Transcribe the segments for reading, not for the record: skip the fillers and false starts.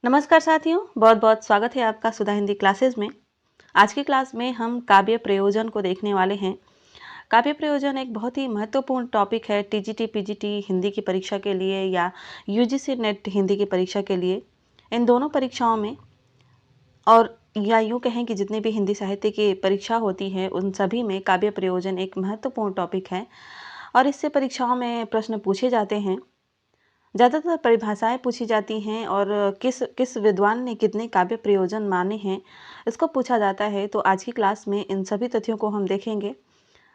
नमस्कार साथियों, बहुत बहुत स्वागत है आपका सुधा हिंदी क्लासेस में। आज की क्लास में हम काव्य प्रयोजन को देखने वाले हैं। काव्य प्रयोजन एक बहुत ही महत्वपूर्ण टॉपिक है टीजीटी पीजीटी हिंदी की परीक्षा के लिए या यूजीसी नेट हिंदी की परीक्षा के लिए। इन दोनों परीक्षाओं में और या यूँ कहें कि जितने भी हिंदी साहित्य की परीक्षा होती है उन सभी में काव्य प्रयोजन एक महत्वपूर्ण टॉपिक है और इससे परीक्षाओं में प्रश्न पूछे जाते हैं। ज़्यादातर परिभाषाएँ पूछी जाती हैं और किस किस विद्वान ने कितने काव्य प्रयोजन माने हैं, इसको पूछा जाता है। तो आज की क्लास में इन सभी तथ्यों को हम देखेंगे।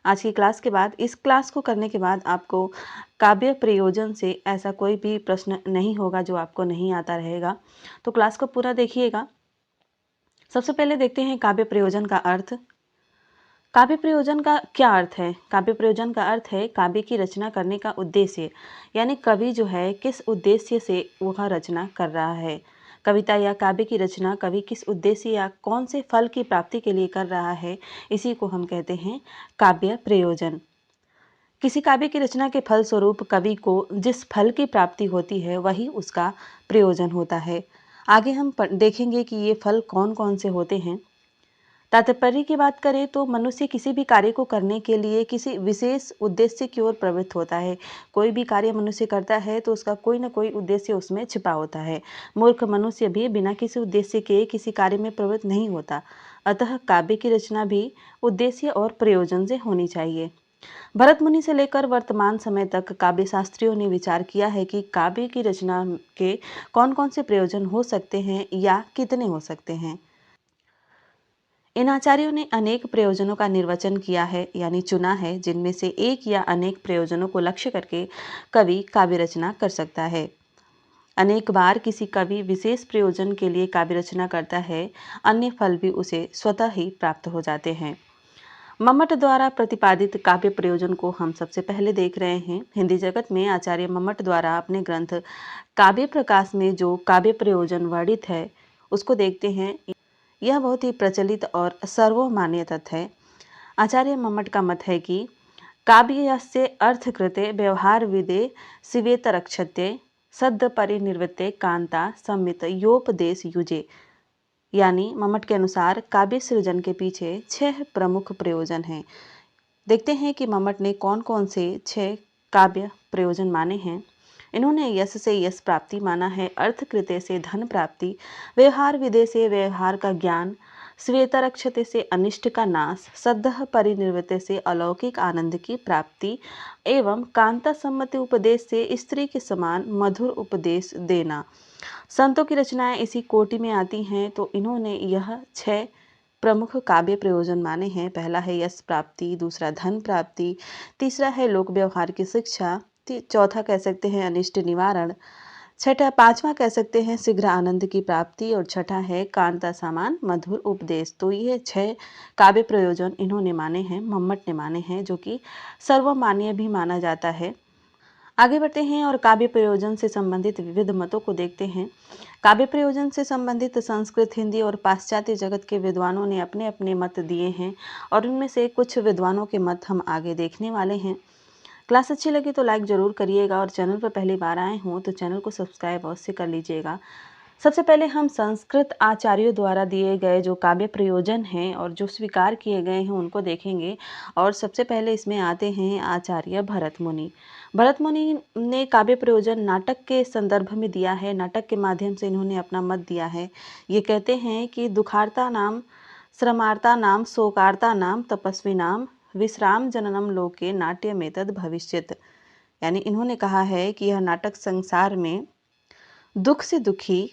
आज की क्लास के बाद इस क्लास को करने के बाद आपको काव्य प्रयोजन से ऐसा कोई भी प्रश्न नहीं होगा जो आपको नहीं आता रहेगा। तो क्लास को पूरा देखिएगा। सबसे पहले देखते हैं काव्य प्रयोजन का अर्थ। काव्य प्रयोजन का क्या अर्थ है? काव्य प्रयोजन का अर्थ है काव्य की रचना करने का उद्देश्य, यानी कवि जो है किस उद्देश्य से वह रचना कर रहा है। कविता या काव्य की रचना कवि किस उद्देश्य या कौन से फल की प्राप्ति के लिए कर रहा है, इसी को हम कहते हैं काव्य प्रयोजन। किसी काव्य की रचना के फल स्वरूप कवि को जिस फल की प्राप्ति होती है वही उसका प्रयोजन होता है। आगे हम देखेंगे कि ये फल कौन कौन से होते हैं। तात्पर्य की बात करें तो मनुष्य किसी भी कार्य को करने के लिए किसी विशेष उद्देश्य की ओर प्रवृत्त होता है। कोई भी कार्य मनुष्य करता है तो उसका कोई ना कोई उद्देश्य उसमें छिपा होता है। मूर्ख मनुष्य भी बिना किसी उद्देश्य के किसी कार्य में प्रवृत्त नहीं होता। अतः काव्य की रचना भी उद्देश्य और प्रयोजन से होनी चाहिए। भरत मुनि से लेकर वर्तमान समय तक काव्य शास्त्रियों ने विचार किया है कि काव्य की रचना के कौन कौन से प्रयोजन हो सकते हैं या कितने हो सकते हैं। इन आचार्यों ने अनेक प्रयोजनों का निर्वचन किया है, यानी चुना है, जिनमें से एक या अनेक प्रयोजनों को लक्ष्य करके कवि काव्य रचना कर सकता है। अनेक बार किसी कवि विशेष प्रयोजन के लिए काव्य रचना करता है, अन्य फल भी उसे स्वतः ही प्राप्त हो जाते हैं। मम्मट द्वारा प्रतिपादित काव्य प्रयोजन को हम सबसे पहले देख रहे हैं। हिंदी जगत में आचार्य मम्मट द्वारा अपने ग्रंथ काव्य प्रकाश में जो काव्य प्रयोजन वर्णित है उसको देखते हैं। यह बहुत ही प्रचलित और सर्वमान्य तथ्य है। आचार्य मम्मट का मत है कि काव्यस्य अर्थकृते व्यवहार विदे शिवेतरक्षते सद्य परिनिर्वृत्ते कांता संमित योपदेश युजे। यानी मम्मट के अनुसार काव्य सृजन के पीछे 6 प्रमुख प्रयोजन हैं। देखते हैं कि मम्मट ने कौन कौन से 6 काव्य प्रयोजन माने हैं। इन्होंने यश से यश प्राप्ति माना है, अर्थकृत्य से धन प्राप्ति, व्यवहार विदे से व्यवहार का ज्ञान, श्वेतरक्षते से अनिष्ट का नाश, सद्यः परिनिर्वृत्ते से अलौकिक आनंद की प्राप्ति एवं कांता सम्मति उपदेश से स्त्री के समान मधुर उपदेश देना। संतों की रचनाएं इसी कोटि में आती हैं। तो इन्होंने यह 6 प्रमुख काव्य प्रयोजन माने हैं। पहला है यश प्राप्ति, दूसरा धन प्राप्ति, तीसरा है लोक व्यवहार की शिक्षा, चौथा कह सकते हैं अनिष्ट निवारण, पांचवा कह सकते हैं शीघ्र आनंद की प्राप्ति और छठा है कांता समान मधुर उपदेश। तो ये 6 काव्य प्रयोजन इन्होंने माने हैं, मम्मट ने माने हैं, जो कि सर्वमान्य भी माना जाता है। आगे बढ़ते हैं और काव्य प्रयोजन से संबंधित विविध मतों को देखते हैं। काव्य प्रयोजन से संबंधित संस्कृत, हिंदी और पाश्चात्य जगत के विद्वानों ने अपने अपने मत दिए हैं और उनमें से कुछ विद्वानों के मत हम आगे देखने वाले हैं। क्लास अच्छी लगी तो लाइक ज़रूर करिएगा और चैनल पर पहली बार आए हों तो चैनल को सब्सक्राइब अवश्य कर लीजिएगा। सबसे पहले हम संस्कृत आचार्यों द्वारा दिए गए जो काव्य प्रयोजन हैं और जो स्वीकार किए गए हैं उनको देखेंगे। और सबसे पहले इसमें आते हैं आचार्य भरत मुनि। भरत मुनि ने काव्य प्रयोजन नाटक के संदर्भ में दिया है। नाटक के माध्यम से इन्होंने अपना मत दिया है। ये कहते हैं कि दुखार्ता नाम, श्रमार्ता नाम, शोकार्ता नाम, तपस्वी नाम, विश्राम जननम लोके नाट्यमेतद भविष्यत। यानी इन्होंने कहा है कि यह नाटक संसार में दुख से दुखी,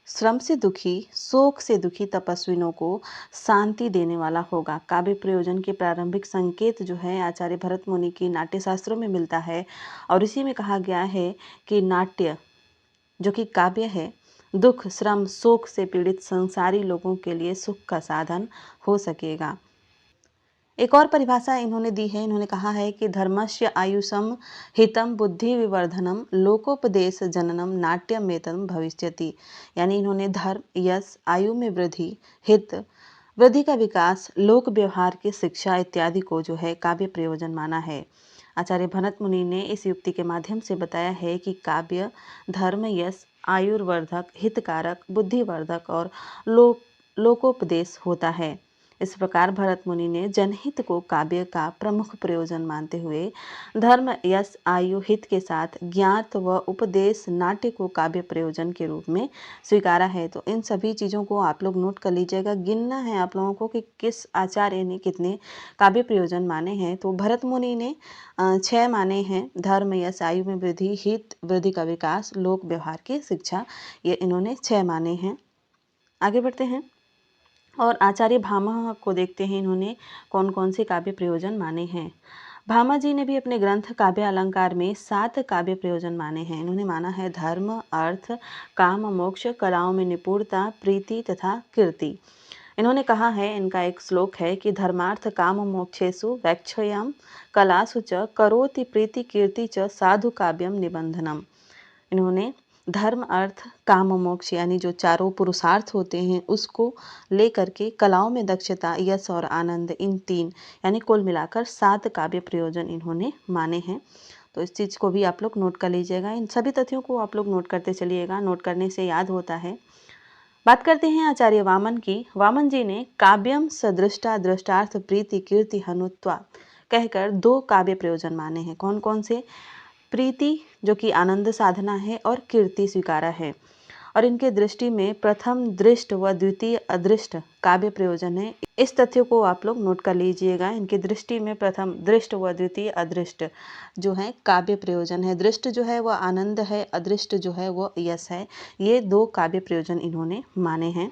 श्रम से दुखी, शोक से दुखी तपस्वियों को शांति देने वाला होगा। काव्य प्रयोजन के प्रारंभिक संकेत जो है आचार्य भरत मुनि की नाट्य शास्त्रों में मिलता है और इसी में कहा गया है कि नाट्य जो कि काव्य है दुख, श्रम, शोक से पीड़ित संसारी लोगों के लिए सुख का साधन हो सकेगा। एक और परिभाषा इन्होंने दी है। इन्होंने कहा है कि धर्मस्य आयुषम हितम बुद्धि विवर्धनम लोकोपदेश जननम नाट्यमेतम भविष्यति। यानी इन्होंने धर्म, यश, आयु में वृद्धि, हित, वृद्धि का विकास, लोक व्यवहार की शिक्षा इत्यादि को जो है काव्य प्रयोजन माना है। आचार्य भरत मुनि ने इस युक्ति के माध्यम से बताया है कि काव्य धर्म, यश, आयुर्वर्धक, हितकारक, बुद्धिवर्धक और लोकोपदेश होता है। इस प्रकार भरत मुनि ने जनहित को काव्य का प्रमुख प्रयोजन मानते हुए धर्म, यश, आयु, हित के साथ ज्ञात व उपदेश नाट्य को काव्य प्रयोजन के रूप में स्वीकारा है। तो इन सभी चीज़ों को आप लोग नोट कर लीजिएगा। गिनना है आप लोगों को कि किस आचार्य ने कितने काव्य प्रयोजन माने हैं। तो भरत मुनि ने 6 माने हैं। धर्म, यश, आयु में वृद्धि, हित, वृद्धि का विकास, लोक व्यवहार की शिक्षा, ये इन्होंने 6 माने हैं। आगे बढ़ते हैं और आचार्य भामा को देखते हैं, इन्होंने कौन कौन से काव्य प्रयोजन माने हैं। भामा जी ने भी अपने ग्रंथ काव्य अलंकार में 7 काव्य प्रयोजन माने हैं। इन्होंने माना है धर्म, अर्थ, काम, मोक्ष, कलाओं में निपुणता, प्रीति तथा कीर्ति। इन्होंने कहा है, इनका एक श्लोक है कि धर्मार्थ काम मोक्षेषु वैक्षयम कलासु च करोति प्रीति कीर्ति च साधु काव्यम निबंधनम। इन्होंने धर्म, अर्थ, काम, मोक्ष यानी जो चारों पुरुषार्थ होते हैं उसको लेकर के कलाओं में दक्षता, यश और आनंद, इन 3 यानी कुल मिलाकर 7 काव्य प्रयोजन इन्होंने माने हैं। तो इस चीज़ को भी आप लोग नोट कर लीजिएगा। इन सभी तथ्यों को आप लोग नोट करते चलिएगा, नोट करने से याद होता है। बात करते हैं आचार्य वामन की। वामन जी ने काव्यम सदृष्टा दृष्टार्थ प्रीति कीर्ति हनुत्वा कहकर 2 काव्य प्रयोजन माने हैं। कौन कौन से? प्रीति जो कि आनंद साधना है और कीर्ति स्वीकारा है। और इनके दृष्टि में प्रथम दृष्ट व द्वितीय अदृष्ट काव्य प्रयोजन है। इस तथ्य को आप लोग नोट कर लीजिएगा। इनकी दृष्टि में प्रथम दृष्ट व द्वितीय अदृष्ट जो है काव्य प्रयोजन है। दृष्ट जो है वह आनंद है, अदृष्ट जो है वह यश है। ये 2 काव्य प्रयोजन इन्होंने माने हैं।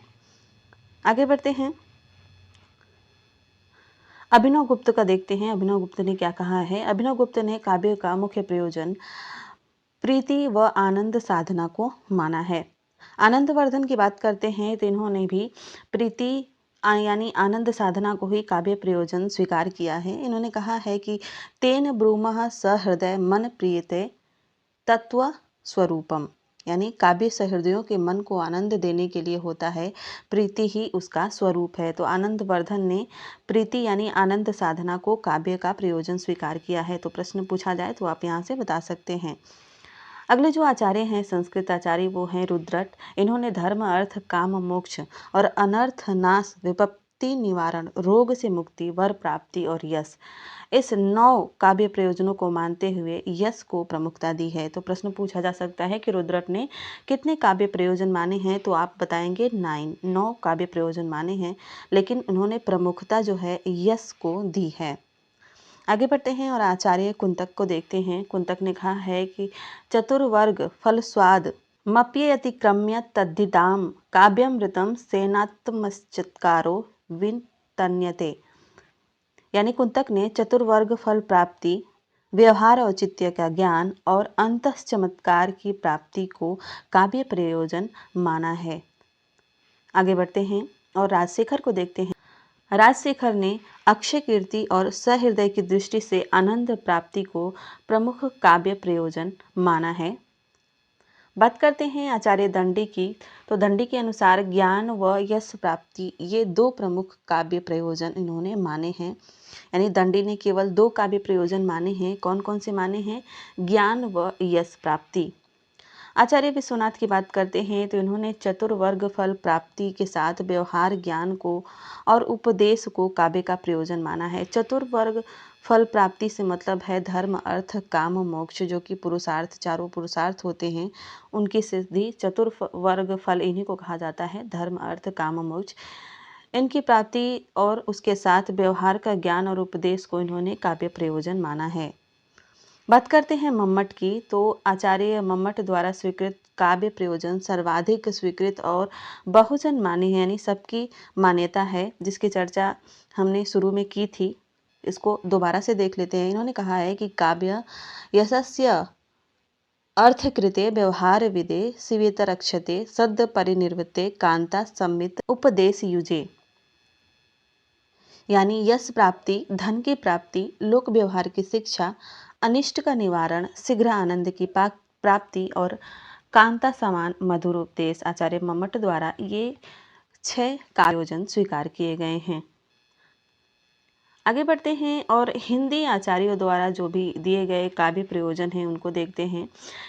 आगे बढ़ते हैं, अभिनव गुप्त का देखते हैं। अभिनव गुप्त ने क्या कहा है? अभिनव गुप्त ने काव्य का मुख्य प्रयोजन प्रीति व आनंद साधना को माना है। आनंदवर्धन की बात करते हैं तो इन्होंने भी प्रीति यानी आनंद साधना को ही काव्य प्रयोजन स्वीकार किया है। इन्होंने कहा है कि तेन ब्रूमः सहृदय मन प्रियते तत्व स्वरूपम, यानी काव्य सहृदयों के मन को आनंद देने के लिए होता है, प्रीति ही उसका स्वरूप है। तो आनंदवर्धन ने प्रीति यानी आनंद साधना को काव्य का प्रयोजन स्वीकार किया है। तो प्रश्न पूछा जाए तो आप यहाँ से बता सकते हैं। अगले जो आचार्य हैं संस्कृत आचार्य वो हैं रुद्रट। इन्होंने धर्म, अर्थ, काम, मोक्ष और अनर्थ नाश, विपत्ति निवारण, रोग से मुक्ति, वर प्राप्ति और यश, इस 9 काव्य प्रयोजनों को मानते हुए यश को प्रमुखता दी है। तो प्रश्न पूछा जा सकता है कि रुद्रट ने कितने काव्य प्रयोजन माने हैं? तो आप बताएंगे 9 काव्य प्रयोजन माने हैं, लेकिन उन्होंने प्रमुखता जो है यश को दी है। आगे बढ़ते हैं और आचार्य कुंतक को देखते हैं। कुंतक ने कहा है कि चतुर्वर्ग फल स्वाद मप्यतिक्रम्य तद्धिताम काव्यमृतम सेनात्मश्चत्कारो वितन्यते, यानी कुंतक ने चतुर्वर्ग फल प्राप्ति, व्यवहार औचित्य का ज्ञान और अंतः चमत्कार की प्राप्ति को काव्य प्रयोजन माना है। आगे बढ़ते हैं और राजशेखर को देखते हैं। राजशेखर ने अक्षय कीर्ति और सहृदय की दृष्टि से आनंद प्राप्ति को प्रमुख काव्य प्रयोजन माना है। बात करते हैं आचार्य दंडी की। तो दंडी के अनुसार ज्ञान व यश प्राप्ति ये 2 प्रमुख काव्य प्रयोजन इन्होंने माने हैं। यानी दंडी ने केवल 2 काव्य प्रयोजन माने हैं। कौन कौन से माने हैं? ज्ञान व यश प्राप्ति। आचार्य विश्वनाथ की बात करते हैं तो इन्होंने चतुर्वर्ग फल प्राप्ति के साथ व्यवहार, ज्ञान को और उपदेश को काव्य का प्रयोजन माना है। चतुर्वर्ग फल प्राप्ति से मतलब है धर्म, अर्थ, काम, मोक्ष, जो कि पुरुषार्थ, चारों पुरुषार्थ होते हैं, उनकी सिद्धि। चतुर्वर्ग फल इन्हीं को कहा जाता है, धर्म, अर्थ, काम, मोक्ष, इनकी प्राप्ति और उसके साथ व्यवहार का ज्ञान और उपदेश को इन्होंने काव्य प्रयोजन माना है। बात करते हैं मम्मट की। तो आचार्य मम्मट द्वारा स्वीकृत काव्य प्रयोजन सर्वाधिक स्वीकृत और बहुजन माने हैं, यानी सबकी मान्यता है, जिसकी चर्चा हमने शुरू में की थी। इसको दोबारा से देख लेते हैं। इन्होंने कहा है कि काव्य यशस्य अर्थकृते व्यवहार विदे शिवेत रक्षते सद्य परिनिर्वृत्ते कांता संमित उपदेश युजे, यानी यश प्राप्ति, धन की प्राप्ति, लोक व्यवहार की शिक्षा, अनिष्ट का निवारण, शीघ्र आनंद की प्राप्ति और कांता समान मधुर उपदेश आचार्य मम्मट द्वारा ये 6 काव्य प्रयोजन स्वीकार किए गए हैं। आगे बढ़ते हैं और हिंदी आचार्यों द्वारा जो भी दिए गए काव्य प्रयोजन हैं उनको देखते हैं।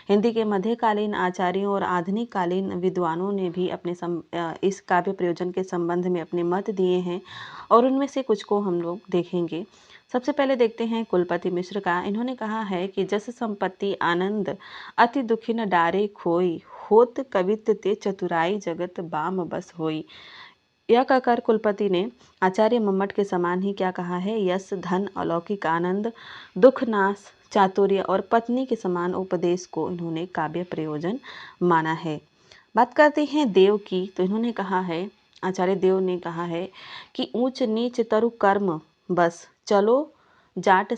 हिंदी के मध्यकालीन आचार्यों और आधुनिक कालीन विद्वानों ने भी अपने इस काव्य प्रयोजन के संबंध में अपने मत दिए हैं और उनमें से कुछ को हम लोग देखेंगे। सबसे पहले देखते हैं कुलपति मिश्र का। इन्होंने कहा है कि जस संपत्ति आनंद अति दुखी न डारे खोई, होत कवित ते चतुराई जगत बाम बस होई। यह कहकर कुलपति ने आचार्य मम्मट के समान ही क्या कहा है, यश धन अलौकिक आनंद दुख नाश चातुर्य और पत्नी के समान उपदेश को इन्होंने काव्य प्रयोजन माना है। बात करते हैं देव की, तो इन्होंने कहा है, आचार्य देव ने कहा है कि ऊंच नीच तरु कर्म बस चलो जात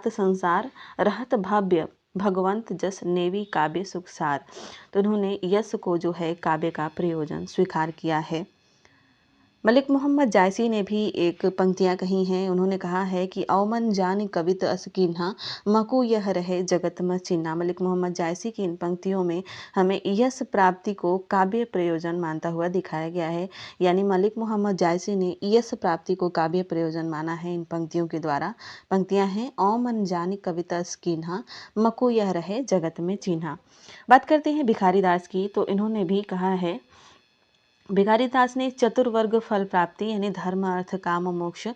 संसार रहत भव्य भगवंत जस नेवी काव्य सुखसार। तो इन्होंने यश को जो है काव्य का प्रयोजन स्वीकार किया है। मलिक मोहम्मद जायसी ने भी एक पंक्तियां कही हैं। उन्होंने कहा है कि अवमन जान कवित असकीन्हा मकु यह रहे जगत में चिन्हा। मलिक मोहम्मद जायसी की इन पंक्तियों में हमें यश प्राप्ति को काव्य प्रयोजन मानता हुआ दिखाया गया है। यानी मलिक मोहम्मद जायसी ने यश प्राप्ति को काव्य प्रयोजन माना है इन पंक्तियों के द्वारा। पंक्तियां हैं, अवमन जान कविता असकीन्हा मकु यह रहे जगत में चिन्हा। बात करते हैं भिखारी दास की, तो इन्होंने भी कहा है, भिखारी दास ने चतुर्वर्ग फल प्राप्ति यानी धर्म अर्थ काम मोक्ष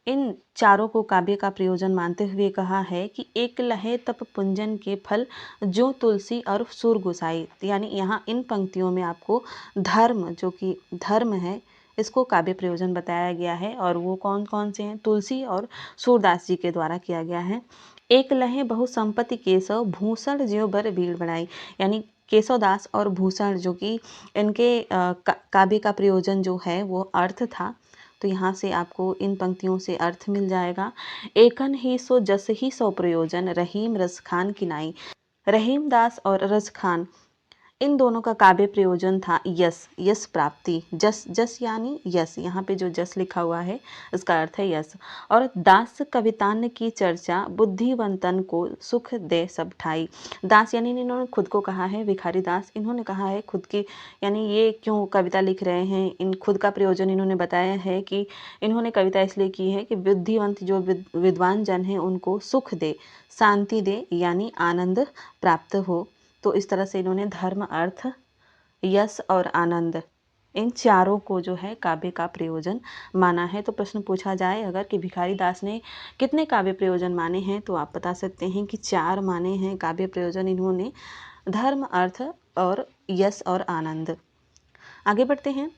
इन चारों को काव्य का प्रयोजन मानते हुए कहा है कि एक लहे तप पुंजन के फल जो तुलसी और सूर गोसाई। यानी यहाँ इन पंक्तियों में आपको धर्म, जो कि धर्म है, इसको काव्य प्रयोजन बताया गया है और वो कौन कौन से हैं, तुलसी और सूरदास जी के द्वारा किया गया है। एक लहे बहु संपत्ति केशव भूषण ज्यों बर भीड़ बनाई। यानी केशवदास और भूषण जो कि इनके काव्य का प्रयोजन जो है वो अर्थ था। तो यहाँ से आपको इन पंक्तियों से अर्थ मिल जाएगा। एकन ही सो जस ही सो प्रयोजन रहीम रस खान किनाई। रहीम दास और रस खान इन दोनों का काव्य प्रयोजन था यश, यश प्राप्ति। जस जस यानी यश, यहाँ पे जो जस लिखा हुआ है इसका अर्थ है यश। और दास कवितान की चर्चा बुद्धिवंतन को सुख दे सब ठाई। दास यानी इन्होंने खुद को कहा है, भिखारी दास, इन्होंने कहा है खुद की, यानी ये क्यों कविता लिख रहे हैं, इन खुद का प्रयोजन इन्होंने बताया है कि इन्होंने कविता इसलिए की है कि बुद्धिवंत जो विद्वान जन हैं उनको सुख दे, शांति दे, यानी आनंद प्राप्त हो। तो इस तरह से इन्होंने धर्म अर्थ यश और आनंद इन चारों को जो है काव्य का प्रयोजन माना है। तो प्रश्न पूछा जाए अगर कि भिखारी दास ने कितने काव्य प्रयोजन माने हैं, तो आप बता सकते हैं कि 4 माने हैं काव्य प्रयोजन इन्होंने, धर्म अर्थ और यश और आनंद। आगे बढ़ते हैं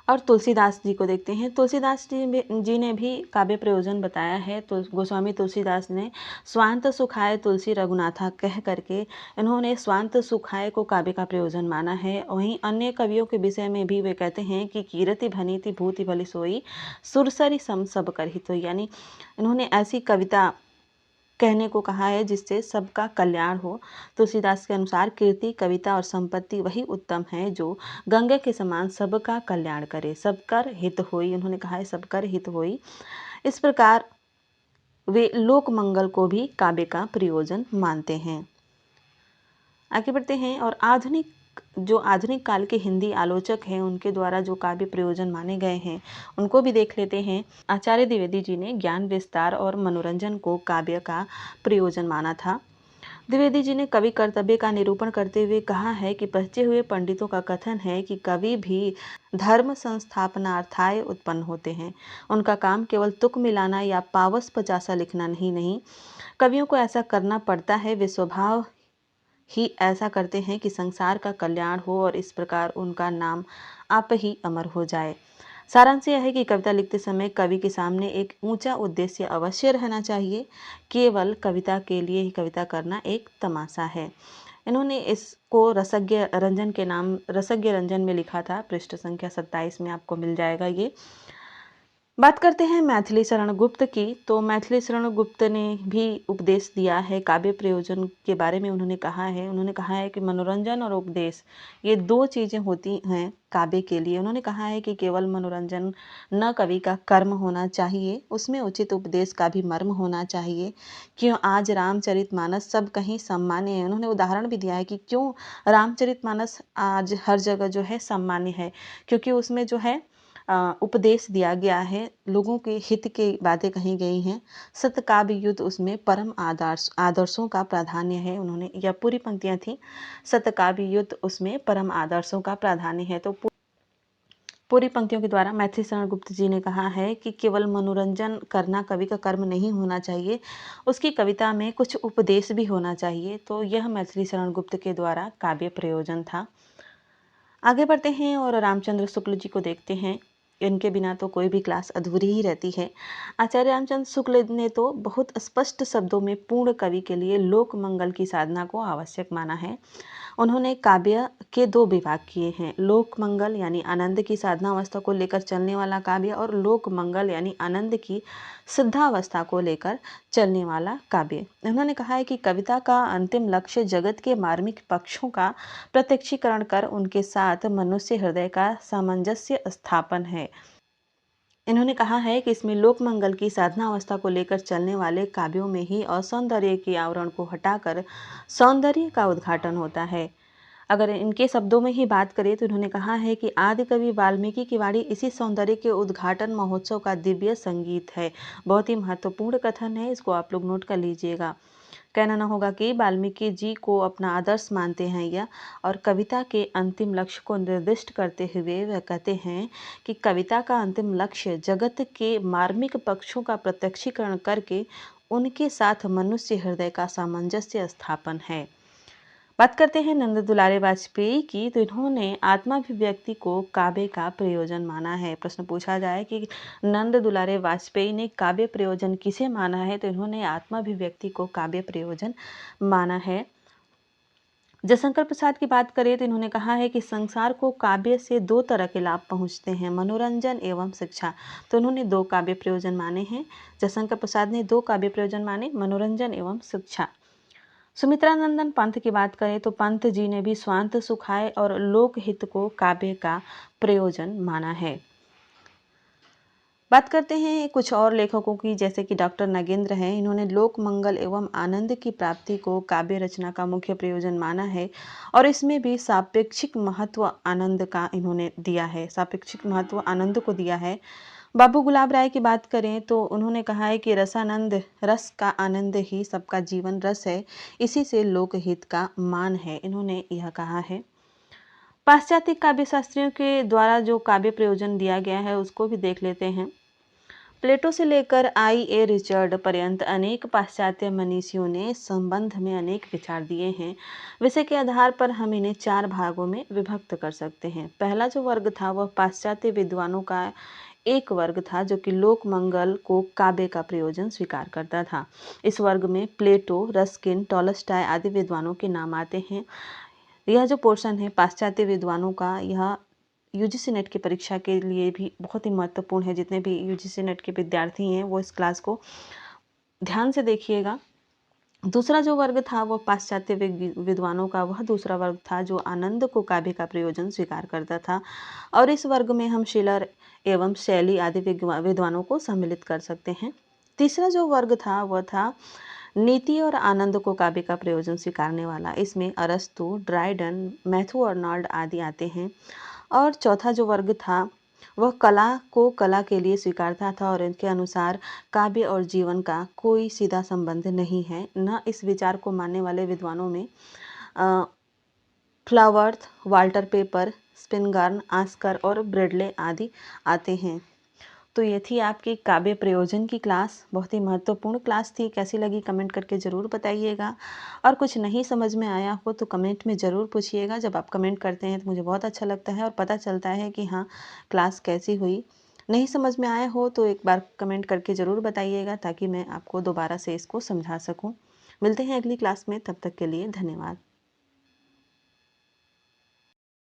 और तुलसीदास जी को देखते हैं। तुलसीदास जी ने भी काव्य प्रयोजन बताया है। तो गोस्वामी तुलसीदास ने स्वांत सुखाय तुलसी रघुनाथा कह करके इन्होंने स्वांत सुखाय को काव्य का प्रयोजन माना है। वहीं अन्य कवियों के विषय में भी वे कहते हैं कि कीरति भनीति भूति भली सोई सुरसरी सम सब कर हित होई। यानी इन्होंने ऐसी कविता कहने को कहा है जिससे सबका कल्याण हो। तुलसीदास के अनुसार कीर्ति कविता और संपत्ति वही उत्तम है जो गंगा के समान सबका कल्याण करे, सबकर हित होई। उन्होंने कहा है सबकर हित होई। इस प्रकार वे लोक मंगल को भी काव्य का प्रयोजन मानते हैं। आगे बढ़ते हैं और आधुनिक काल के हिंदी आलोचक हैं उनके द्वारा जो काव्य प्रयोजन माने गए हैं उनको भी देख लेते हैं। आचार्य द्विवेदी जी ने ज्ञान विस्तार और मनोरंजन को काव्य का प्रयोजन माना था। द्विवेदी जी ने कवि कर्तव्य का निरूपण करते हुए कहा है कि बचे हुए पंडितों का कथन है कि कवि भी धर्म संस्थापनार्थाय उत्पन्न होते हैं। उनका काम केवल तुक मिलाना या पावस पचासा लिखना नहीं, कवियों को ऐसा करना पड़ता है, वे स्वभाव ही ऐसा करते हैं कि संसार का कल्याण हो और इस प्रकार उनका नाम आप ही अमर हो जाए। सारांश यह है कि कविता लिखते समय कवि के सामने एक ऊंचा उद्देश्य अवश्य रहना चाहिए। केवल कविता के लिए ही कविता करना एक तमाशा है। इन्होंने इसको रसज्ञ रंजन में लिखा था। पृष्ठ संख्या 27 में आपको मिल जाएगा ये। बात करते हैं मैथिली शरण गुप्त की। तो मैथिली शरण गुप्त ने भी उपदेश दिया है काव्य प्रयोजन के बारे में। उन्होंने कहा है कि मनोरंजन और उपदेश ये 2 चीज़ें होती हैं काव्य के लिए। उन्होंने कहा है कि केवल मनोरंजन न कवि का कर्म होना चाहिए, उसमें उचित उपदेश का भी मर्म होना चाहिए। क्यों आज रामचरितमानस सब कहीं सम्मान्य है। उन्होंने उदाहरण भी दिया है कि क्यों रामचरितमानस आज हर जगह जो है सम्मान्य है, क्योंकि उसमें जो है उपदेश दिया गया है, लोगों के हित की बातें कही गई हैं। सत्य काव्य युद्ध उसमें परम आदर्शों का प्राधान्य है। उन्होंने, यह पूरी पंक्तियाँ थी। सत्य काव्य युद्ध उसमें परम आदर्शों का प्राधान्य है। तो पूरी पंक्तियों के द्वारा मैथिली शरण गुप्त जी ने कहा है कि केवल मनोरंजन करना कवि का कर्म नहीं होना चाहिए, उसकी कविता में कुछ उपदेश भी होना चाहिए। तो यह मैथिली शरण गुप्त के द्वारा काव्य प्रयोजन था। आगे बढ़ते हैं और रामचंद्र शुक्ल जी को देखते हैं। इनके बिना तो कोई भी क्लास अधूरी ही रहती है। आचार्य रामचंद्र शुक्ल ने तो बहुत स्पष्ट शब्दों में पूर्ण कवि के लिए लोक मंगल की साधना को आवश्यक माना है। उन्होंने काव्य के दो विभाग किए हैं, लोक मंगल यानी आनंद की साधना अवस्था को लेकर चलने वाला काव्य, और लोक मंगल यानी आनंद की सिद्धावस्था को लेकर चलने वाला काव्य। उन्होंने कहा है कि कविता का अंतिम लक्ष्य जगत के मार्मिक पक्षों का प्रत्यक्षीकरण कर उनके साथ मनुष्य हृदय का सामंजस्य स्थापन है। इन्होंने कहा है कि इसमें लोक मंगल की साधना अवस्था को लेकर चलने वाले काव्यों में ही असौंदर्य के आवरण को हटाकर सौंदर्य का उद्घाटन होता है। अगर इनके शब्दों में ही बात करें तो इन्होंने कहा है कि आदि कवि वाल्मीकि की वाणी इसी सौंदर्य के उद्घाटन महोत्सव का दिव्य संगीत है। बहुत ही महत्वपूर्ण कथन है, इसको आप लोग नोट कर लीजिएगा। कहना न होगा कि वाल्मीकि जी को अपना आदर्श मानते हैं यह, और कविता के अंतिम लक्ष्य को निर्दिष्ट करते हुए वह कहते हैं कि कविता का अंतिम लक्ष्य जगत के मार्मिक पक्षों का प्रत्यक्षीकरण करके उनके साथ मनुष्य हृदय का सामंजस्य स्थापन है। बात करते हैं नंद दुलारे वाजपेयी की, तो इन्होंने आत्माभिव्यक्ति को काव्य का प्रयोजन माना है। प्रश्न पूछा जाए कि नंद दुलारे वाजपेयी ने काव्य प्रयोजन किसे माना है, तो इन्होंने आत्माभिव्यक्ति को काव्य प्रयोजन माना है। जयशंकर प्रसाद की बात करें तो इन्होंने कहा है कि संसार को काव्य से दो तरह के लाभ पहुंचते हैं, मनोरंजन एवं शिक्षा। तो उन्होंने दो काव्य प्रयोजन माने हैं। जयशंकर प्रसाद ने दो काव्य प्रयोजन माने, मनोरंजन एवं शिक्षा। सुमित्रानंदन पंत की बात करें तो पंत जी ने भी स्वांत सुखाय और लोकहित को काव्य का प्रयोजन माना है। बात करते हैं कुछ और लेखकों की, जैसे कि डॉक्टर नगेंद्र हैं। इन्होंने लोक मंगल एवं आनंद की प्राप्ति को काव्य रचना का मुख्य प्रयोजन माना है, और इसमें भी सापेक्षिक महत्व आनंद का इन्होंने दिया है, सापेक्षिक महत्व आनंद को दिया है। बाबू गुलाब राय की बात करें तो उन्होंने कहा है कि रसानंद, रस का आनंद ही सबका जीवन रस है, इसी से लोकहित का मान है, इन्होंने यह कहा है। पाश्चात्य काव्य शास्त्रियों के द्वारा जो काव्य प्रयोजन दिया गया है उसको भी देख लेते हैं। प्लेटो से लेकर I.A. रिचर्ड पर्यंत अनेक पाश्चात्य मनीषियों ने इस संबंध में अनेक विचार दिए हैं। विषय के आधार पर हम इन्हें चार भागों में विभक्त कर सकते हैं। पहला जो वर्ग था वह पाश्चात्य विद्वानों का एक वर्ग था जो कि लोक मंगल को काव्य का प्रयोजन स्वीकार करता था। इस वर्ग में प्लेटो, रस्किन, टॉलस्टॉय आदि विद्वानों के नाम आते हैं। यह जो पोर्शन है पाश्चात्य विद्वानों का, यह यूजीसी नेट की परीक्षा के लिए भी बहुत ही महत्वपूर्ण है। जितने भी यूजीसी नेट के विद्यार्थी हैं वो इस क्लास को ध्यान से देखिएगा। दूसरा जो वर्ग था वो पाश्चात्य विद्वानों का वह दूसरा वर्ग था जो आनंद को काव्य का प्रयोजन स्वीकार करता था, और इस वर्ग में हम शिलर एवं शैली आदि विद्वानों को सम्मिलित कर सकते हैं। तीसरा जो वर्ग था वह था नीति और आनंद को काव्य का प्रयोजन स्वीकारने वाला। इसमें अरस्तु, ड्राइडन, मैथ्यू अर्नल्ड आदि आते हैं। और चौथा जो वर्ग था वह कला को कला के लिए स्वीकारता था, और इनके अनुसार काव्य और जीवन का कोई सीधा संबंध नहीं है। न इस विचार को मानने वाले विद्वानों में फ्लावर्थ, वाल्टर पेपर, स्पिनगार्न, आस्कर और ब्रेडले आदि आते हैं। तो ये थी आपकी काव्य प्रयोजन की क्लास, बहुत ही महत्वपूर्ण क्लास थी। कैसी लगी कमेंट करके ज़रूर बताइएगा, और कुछ नहीं समझ में आया हो तो कमेंट में ज़रूर पूछिएगा। जब आप कमेंट करते हैं तो मुझे बहुत अच्छा लगता है और पता चलता है कि हाँ क्लास कैसी हुई। नहीं समझ में आया हो तो एक बार कमेंट करके ज़रूर बताइएगा, ताकि मैं आपको दोबारा से इसको समझा सकूँ। मिलते हैं अगली क्लास में, तब तक के लिए धन्यवाद।